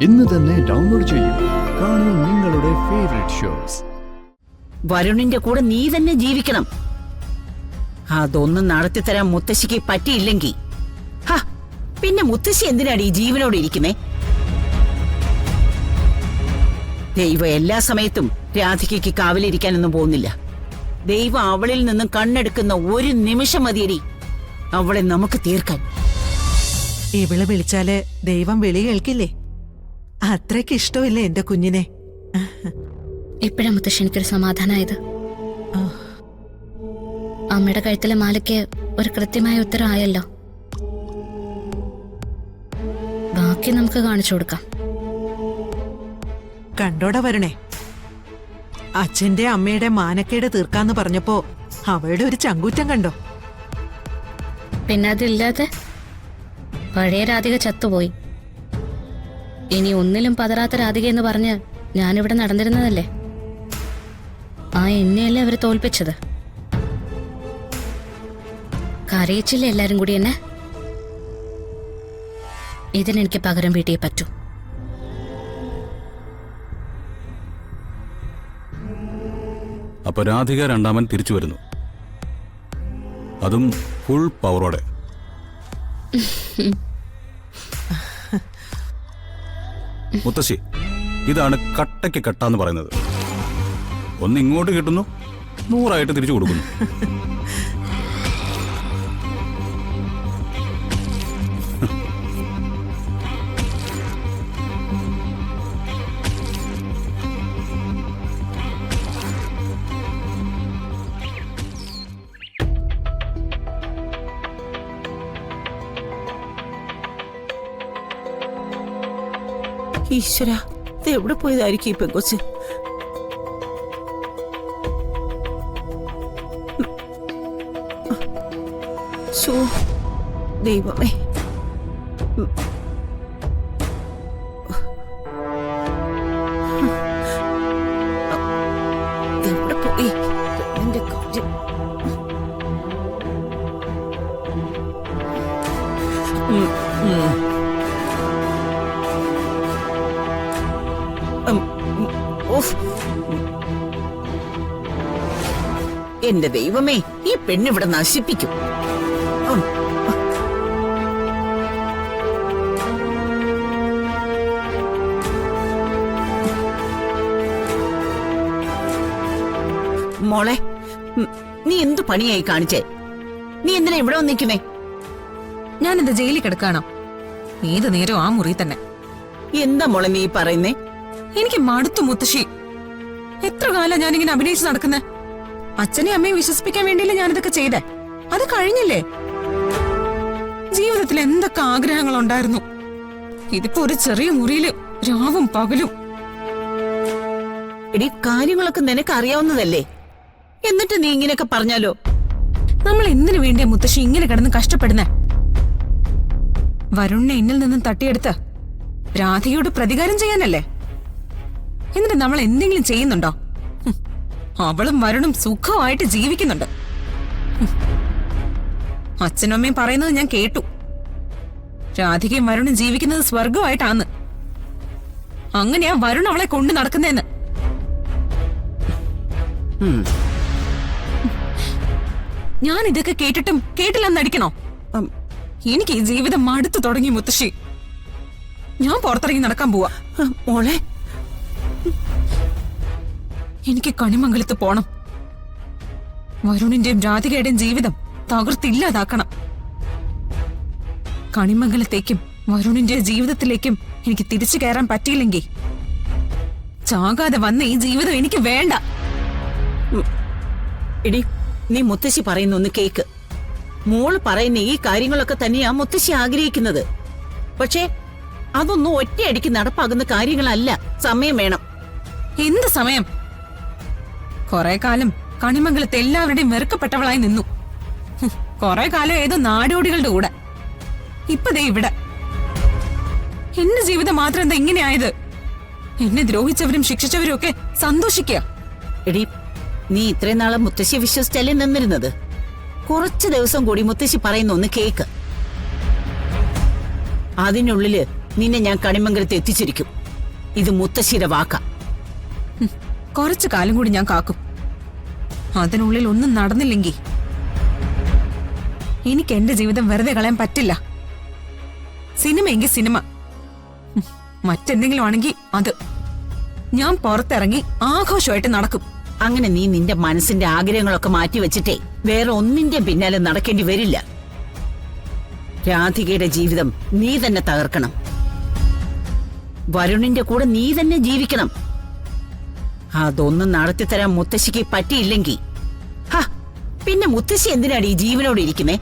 ഇന്ന് തന്നെ ഡൗൺലോഡ് ചെയ്യൂ. കാണൂ നിങ്ങളുടെ ഫേവറേറ്റ് ഷോസ്. വരുണിന്റെ കൂടെ നീ തന്നെ ജീവിക്കണം. അതൊന്നും നടത്തിത്തരാൻ മുത്തശ്ശിക്ക് പറ്റിയില്ലെങ്കിൽ പിന്നെ മുത്തശ്ശി എന്തിനാണ് ഈ ജീവനോട് ഇരിക്കുന്നേ? ദൈവം എല്ലാ സമയത്തും രാധികയ്ക്ക് കാവലിരിക്കാനൊന്നും പോകുന്നില്ല. ദൈവം അവളിൽ നിന്നും കണ്ണെടുക്കുന്ന ഒരു നിമിഷം മതിയടി അവളെ നമുക്ക് തീർക്കാൻ. ഇവള് വിളിച്ചാല് ദൈവം വിളി കേൾക്കില്ലേ? അത്രയ്ക്ക് ഇഷ്ടമില്ലേ എന്റെ കുഞ്ഞിനെ? ഇപ്പഴാ മുത്തശ്ശി എനിക്കൊരു സമാധാനമായത്. അമ്മയുടെ കഴുത്തിലെ മാലയ്ക്ക് ഒരു കൃത്യമായ ഉത്തരം ആയല്ലോ. ബാക്കി നമുക്ക് കാണിച്ചു കൊടുക്കാം. കണ്ടോടെ വരണേ, അച്ഛന്റെ അമ്മയുടെ മാനക്കേട് തീർക്കാന്ന് പറഞ്ഞപ്പോ അവളുടെ ഒരു ചങ്കൂറ്റം കണ്ടോ? പിന്നെ അതില്ലാതെ പഴയ രാധിക ചത്തുപോയി. ഇനി ഒന്നിലും പതറാത്ത രാധിക എന്ന് പറഞ്ഞ് ഞാനിവിടെ നടന്നിരുന്നതല്ലേ. ആ എന്നെയല്ലേ അവര് തോൽപ്പിച്ചത്. കരയിച്ചില്ലേ എല്ലാരും കൂടി എന്നെ? ഇതിനെനിക്ക് പകരം വീട്ടിയേ പറ്റൂ. അപ്പൊ രാധിക രണ്ടാമൻ തിരിച്ചു വരുന്നു, അതും ഫുൾ പവറോടെ. മുത്തശ്ശി, ഇതാണ് കട്ടയ്ക്ക് കട്ടാന്ന് പറയുന്നത്. ഒന്ന് ഇങ്ങോട്ട് കിട്ടുന്നു, 100 തിരിച്ചു കൊടുക്കുന്നു. ഈശ്വര, ഇത് എവിടെ പോയതായിരിക്കും ഈ പെങ്കൊച്ച്? ദൈവമേ, എവിടെ പോയി എന്റെ കാര്യം? എന്റെ ദൈവമേ, ഈ പെണ്ണിവിടെ നശിപ്പിക്കും. മോളെ, നീ എന്തു പണിയായി കാണിച്ചേ? നീ എന്തിനാ ഇവിടെ വന്നിരിക്കുന്നേ? ഞാനെന്താ ജയിലിൽ കിടക്കാണോ? ഏത് നേരം ആ മുറി തന്നെ. എന്താ മോളെ നീ പറയുന്നേ? എനിക്ക് മടുത്തു മുത്തശ്ശി. എത്ര കാലം ഞാനിങ്ങനെ അഭിനയിച്ച് നടക്കുന്നേ? അച്ഛനെ അമ്മയെ വിശ്വസിപ്പിക്കാൻ വേണ്ടിയല്ലേ ഞാനിതൊക്കെ ചെയ്തേ. അത് കഴിഞ്ഞില്ലേ? ജീവിതത്തിൽ എന്തൊക്കെ ആഗ്രഹങ്ങൾ ഉണ്ടായിരുന്നു. ഇതിപ്പോ ഒരു ചെറിയ മുറിയില് രാവും പകലും. എടി, കാര്യങ്ങളൊക്കെ നിനക്ക് അറിയാവുന്നതല്ലേ, എന്നിട്ട് നീ ഇങ്ങനെയൊക്കെ പറഞ്ഞാലോ? നമ്മൾ എന്തിനു വേണ്ടിയാ മുത്തശ്ശി ഇങ്ങനെ കിടന്ന് കഷ്ടപ്പെടുന്നേ? വരുണിനെ എന്നിൽ നിന്നും തട്ടിയെടുത്ത് രാധികയോട് പ്രതികാരം ചെയ്യാനല്ലേ? എന്നിട്ട് നമ്മൾ എന്തെങ്കിലും ചെയ്യുന്നുണ്ടോ? അവളും വരുണും സുഖമായിട്ട് ജീവിക്കുന്നുണ്ട്. അച്ഛനും അമ്മയും പറയുന്നത് ഞാൻ കേട്ടു. രാധികയും വരുണും ജീവിക്കുന്നത് സ്വർഗമായിട്ടാന്ന്. അങ്ങനെയാ വരുൺ അവളെ കൊണ്ടു നടക്കുന്നതെന്ന്. ഞാൻ ഇതൊക്കെ കേട്ടിട്ടും കേട്ടില്ലെന്നടിക്കണോ? എനിക്ക് ഈ ജീവിതം മടുത്തു തുടങ്ങി മുത്തശ്ശി. ഞാൻ പുറത്തിറങ്ങി നടക്കാൻ പോവാ. മോളെ, എനിക്ക് കണിമംഗലത്ത് പോണം. വരുണിന്റെയും രാധികയുടെയും ജീവിതം തകർത്തില്ലാതാക്കണം. കണിമംഗലത്തേക്കും വരുണിന്റെ ജീവിതത്തിലേക്കും എനിക്ക് തിരിച്ചു കയറാൻ പറ്റിയില്ലെങ്കിൽ ചാകാതെ വന്ന ഈ ജീവിതം എനിക്ക് വേണ്ട. എടി, നീ മുത്തശ്ശി പറയുന്ന ഒന്ന് കേക്ക്. മോള് പറയുന്ന ഈ കാര്യങ്ങളൊക്കെ തന്നെയാ മുത്തശ്ശി ആഗ്രഹിക്കുന്നത്. പക്ഷേ അതൊന്നും ഒറ്റയടിക്ക് നടപ്പാകുന്ന കാര്യങ്ങളല്ല. സമയം വേണം. എന്ത് സമയം? കുറെ കാലം കണിമംഗലത്ത് എല്ലാവരുടെയും വെറുക്കപ്പെട്ടവളായി നിന്നു. കുറെ കാലം ഏതോ നാടോടികളുടെ കൂടെ. ഇപ്പൊ ദേ ഇവിടെ. എന്റെ ജീവിതം മാത്രം എന്താ ഇങ്ങനെയായത്? എന്നെ ദ്രോഹിച്ചവരും ശിക്ഷിച്ചവരും ഒക്കെ സന്തോഷിക്കുക. എടി, നീ ഇത്രയും നാളെ മുത്തശ്ശി വിശ്വസിച്ചല്ലേ നിന്നിരുന്നത്? കുറച്ചു ദിവസം കൂടി മുത്തശ്ശി പറയുന്ന ഒന്ന് കേക്ക്. അതിനുള്ളില് നിന്നെ ഞാൻ കണിമംഗലത്ത് എത്തിച്ചിരിക്കും. ഇത് മുത്തശ്ശിയുടെ വാക്കാ. കുറച്ചു കാലം കൂടി ഞാൻ കാക്കും. അതിനുള്ളിൽ ഒന്നും നടന്നില്ലെങ്കിൽ എനിക്ക് എന്റെ ജീവിതം വെറുതെ കളയാൻ പറ്റില്ല. സിനിമയെങ്കിൽ സിനിമ, മറ്റെന്തെങ്കിലും ആണെങ്കിൽ അത്. ഞാൻ പുറത്തിറങ്ങി ആഘോഷമായിട്ട് നടക്കും. അങ്ങനെ നീ നിന്റെ മനസ്സിന്റെ ആഗ്രഹങ്ങളൊക്കെ മാറ്റി വെച്ചിട്ടേ വേറെ ഒന്നിന്റെ പിന്നാലെ നടക്കേണ്ടി വരില്ല. രാധികയുടെ ജീവിതം നീ തന്നെ തകർക്കണം. വരുണിന്റെ കൂടെ നീ തന്നെ ജീവിക്കണം. അതൊന്നും നടത്തിത്തരാൻ മുത്തശ്ശിക്ക് പറ്റിയില്ലെങ്കിൽ പിന്നെ മുത്തശ്ശി എന്തിനാണ് ഈ ജീവനോട് ഇരിക്കുന്നേ?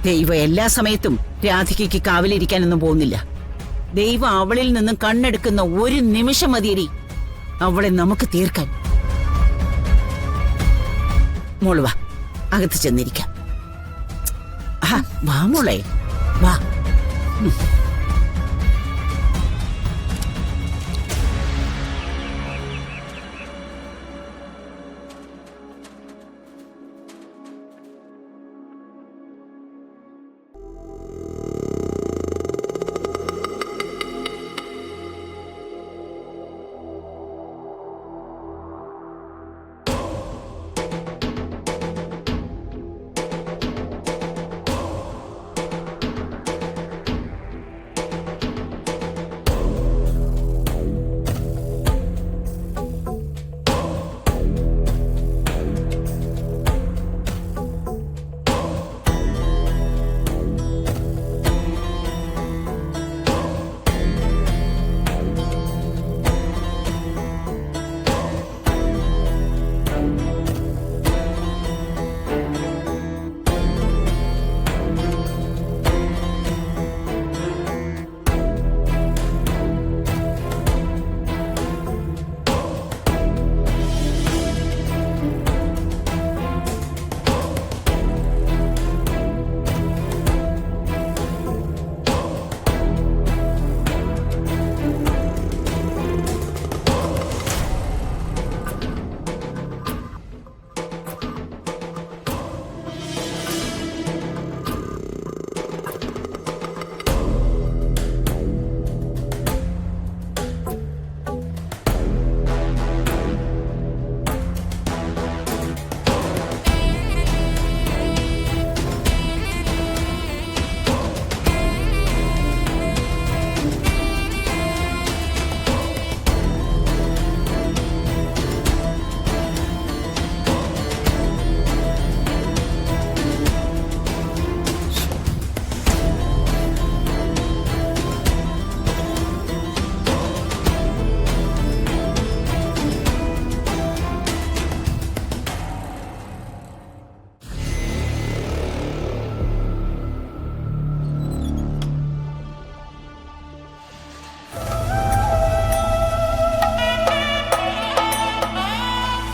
ദൈവം എല്ലാ സമയത്തും രാധികയ്ക്ക് കാവലിരിക്കാനൊന്നും പോകുന്നില്ല. ദൈവം അവളിൽ നിന്നും കണ്ണെടുക്കുന്ന ഒരു നിമിഷം മതിയടി അവളെ നമുക്ക് തീർക്കാൻ. മോള് വാ, അകത്ത് ചെന്നിരിക്കാം. വാ മോളെ, വാ.